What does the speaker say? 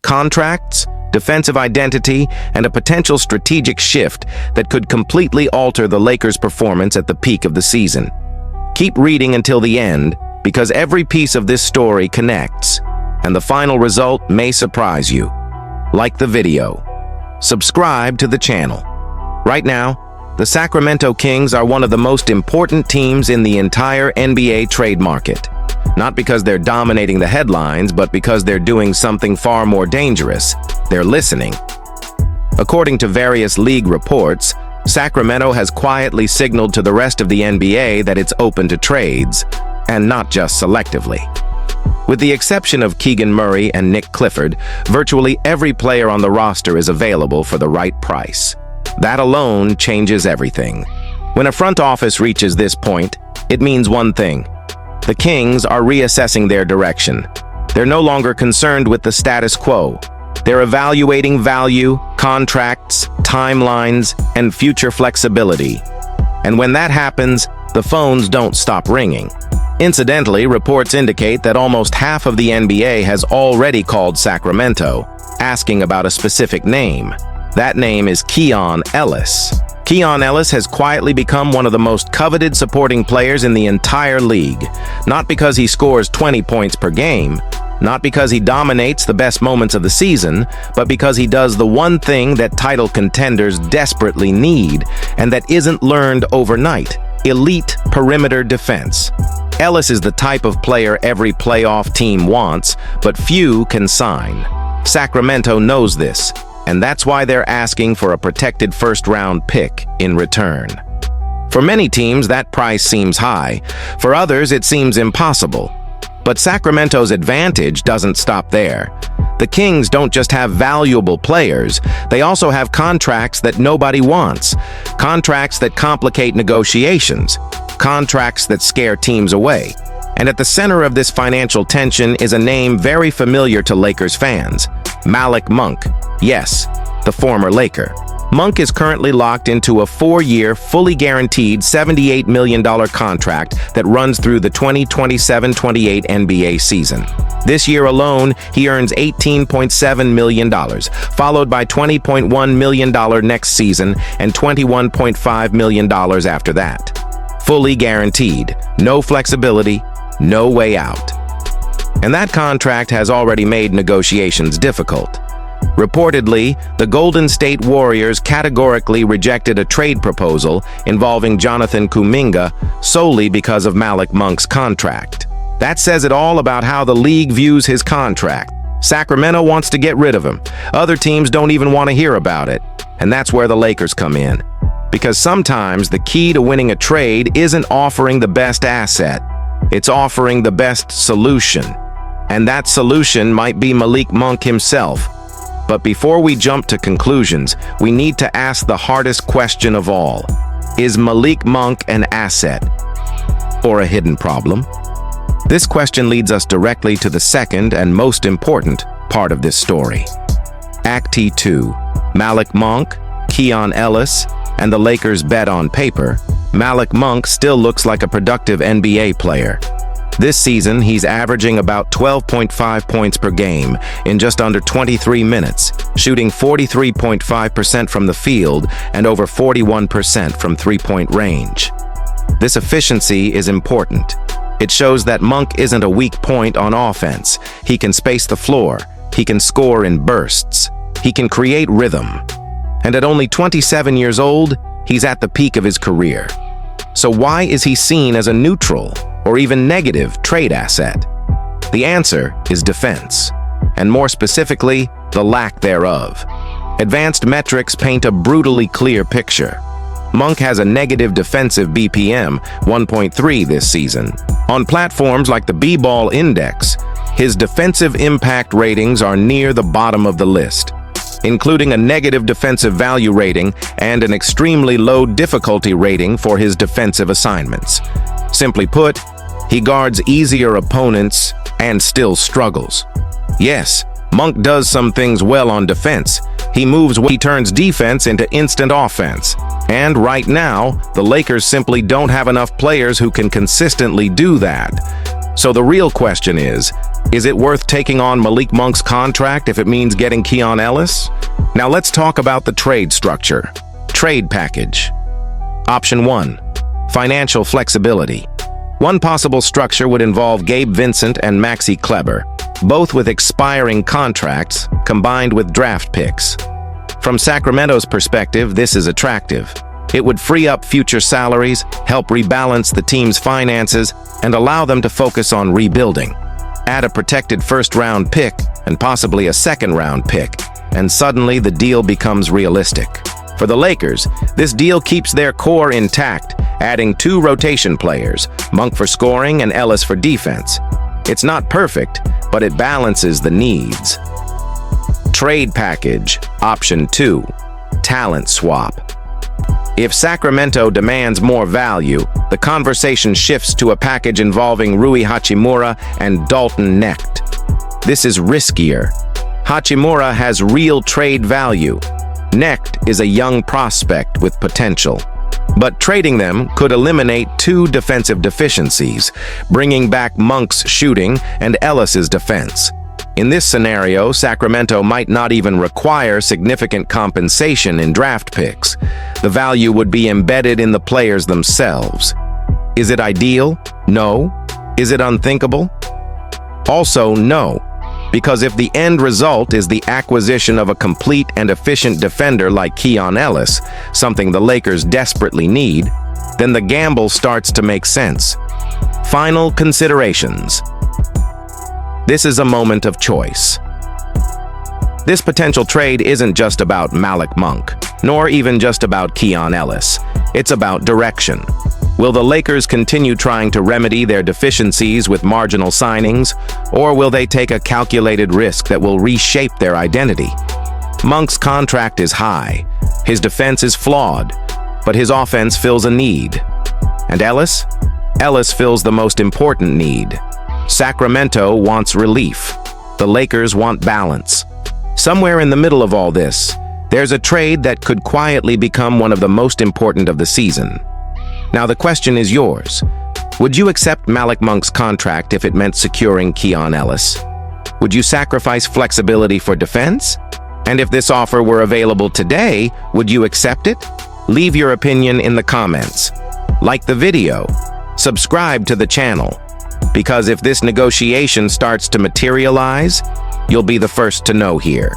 contracts, defensive identity, and a potential strategic shift that could completely alter the Lakers' performance at the peak of the season. Keep reading until the end, because every piece of this story connects, and the final result may surprise you. Like the video. Subscribe to the channel. Right now, the Sacramento Kings are one of the most important teams in the entire NBA trade market. Not because they're dominating the headlines, but because they're doing something far more dangerous. They're listening. According to various league reports, Sacramento has quietly signaled to the rest of the NBA that it's open to trades, and not just selectively. With the exception of Keegan Murray and Nick Clifford, virtually every player on the roster is available for the right price. That alone changes everything. When a front office reaches this point, it means one thing. The Kings are reassessing their direction. They're no longer concerned with the status quo. They're evaluating value, contracts, timelines, and future flexibility. And when that happens, the phones don't stop ringing. Incidentally, reports indicate that almost half of the NBA has already called Sacramento, asking about a specific name. That name is Keon Ellis. Keon Ellis has quietly become one of the most coveted supporting players in the entire league. Not because he scores 20 points per game, not because he dominates the best moments of the season, but because he does the one thing that title contenders desperately need, and that isn't learned overnight: elite perimeter defense. Ellis is the type of player every playoff team wants, but few can sign. Sacramento knows this, and that's why they're asking for a protected first-round pick in return. For many teams, that price seems high. For others, it seems impossible. But Sacramento's advantage doesn't stop there. The Kings don't just have valuable players, they also have contracts that nobody wants, contracts that complicate negotiations, contracts that scare teams away. And at the center of this financial tension is a name very familiar to Lakers fans: Malik Monk. Yes, the former Laker. Monk is currently locked into a 4-year, fully guaranteed $78 million contract that runs through the 2027-28 NBA season. This year alone, he earns $18.7 million, followed by $20.1 million next season and $21.5 million after that. Fully guaranteed, no flexibility, no way out. And that contract has already made negotiations difficult. Reportedly, the Golden State Warriors categorically rejected a trade proposal involving Jonathan Kuminga solely because of Malik Monk's contract. That says it all about how the league views his contract. Sacramento wants to get rid of him. Other teams don't even want to hear about it. And that's where the Lakers come in. Because sometimes the key to winning a trade isn't offering the best asset. It's offering the best solution. And that solution might be Malik Monk himself. But before we jump to conclusions, we need to ask the hardest question of all. Is Malik Monk an asset or a hidden problem? This question leads us directly to the second and most important part of this story. Act 2. Malik Monk, Keon Ellis, and the Lakers bet on paper. Malik Monk still looks like a productive NBA player. This season, he's averaging about 12.5 points per game in just under 23 minutes, shooting 43.5% from the field and over 41% from three-point range. This efficiency is important. It shows that Monk isn't a weak point on offense. He can space the floor. He can score in bursts. He can create rhythm. And at only 27 years old, he's at the peak of his career. So why is he seen as a neutral or even negative trade asset? The answer is defense, and more specifically, the lack thereof. Advanced metrics paint a brutally clear picture. Monk has a negative defensive BPM, 1.3 this season. On platforms like the B-Ball Index, his defensive impact ratings are near the bottom of the list, including a negative defensive value rating and an extremely low difficulty rating for his defensive assignments. Simply put, he guards easier opponents and still struggles. Yes, Monk does some things well on defense. He moves well. He turns defense into instant offense. And right now, the Lakers simply don't have enough players who can consistently do that. So the real question is Is it worth taking on Malik Monk's contract if it means getting Keon Ellis? Now let's talk about the trade structure. Trade package. Option 1. Financial flexibility. One possible structure would involve Gabe Vincent and Maxi Kleber, both with expiring contracts combined with draft picks. From Sacramento's perspective, this is attractive. It would free up future salaries, help rebalance the team's finances, and allow them to focus on rebuilding. Add a protected first-round pick and possibly a second-round pick, and suddenly the deal becomes realistic. For the Lakers, this deal keeps their core intact, adding 2 rotation players, Monk for scoring and Ellis for defense. It's not perfect, but it balances the needs. Trade package. Option 2. Talent swap. If Sacramento demands more value, the conversation shifts to a package involving Rui Hachimura and Dalton Knecht. This is riskier. Hachimura has real trade value. Knecht is a young prospect with potential. But trading them could eliminate 2 defensive deficiencies, bringing back Monk's shooting and Ellis's defense. In this scenario, Sacramento might not even require significant compensation in draft picks. The value would be embedded in the players themselves. Is it ideal? No. Is it unthinkable? Also, no. Because if the end result is the acquisition of a complete and efficient defender like Keon Ellis, something the Lakers desperately need, then the gamble starts to make sense. Final considerations. This is a moment of choice. This potential trade isn't just about Malik Monk, nor even just about Keon Ellis. It's about direction. Will the Lakers continue trying to remedy their deficiencies with marginal signings, or will they take a calculated risk that will reshape their identity? Monk's contract is high, his defense is flawed, but his offense fills a need. And Ellis? Ellis fills the most important need. Sacramento wants relief. The Lakers want balance. Somewhere in the middle of all this, there's a trade that could quietly become one of the most important of the season. Now the question is yours. Would you accept Malik Monk's contract if it meant securing Keon Ellis? Would you sacrifice flexibility for defense? And if this offer were available today, would you accept it? Leave your opinion in the comments. Like the video. Subscribe to the channel. Because if this negotiation starts to materialize, you'll be the first to know here.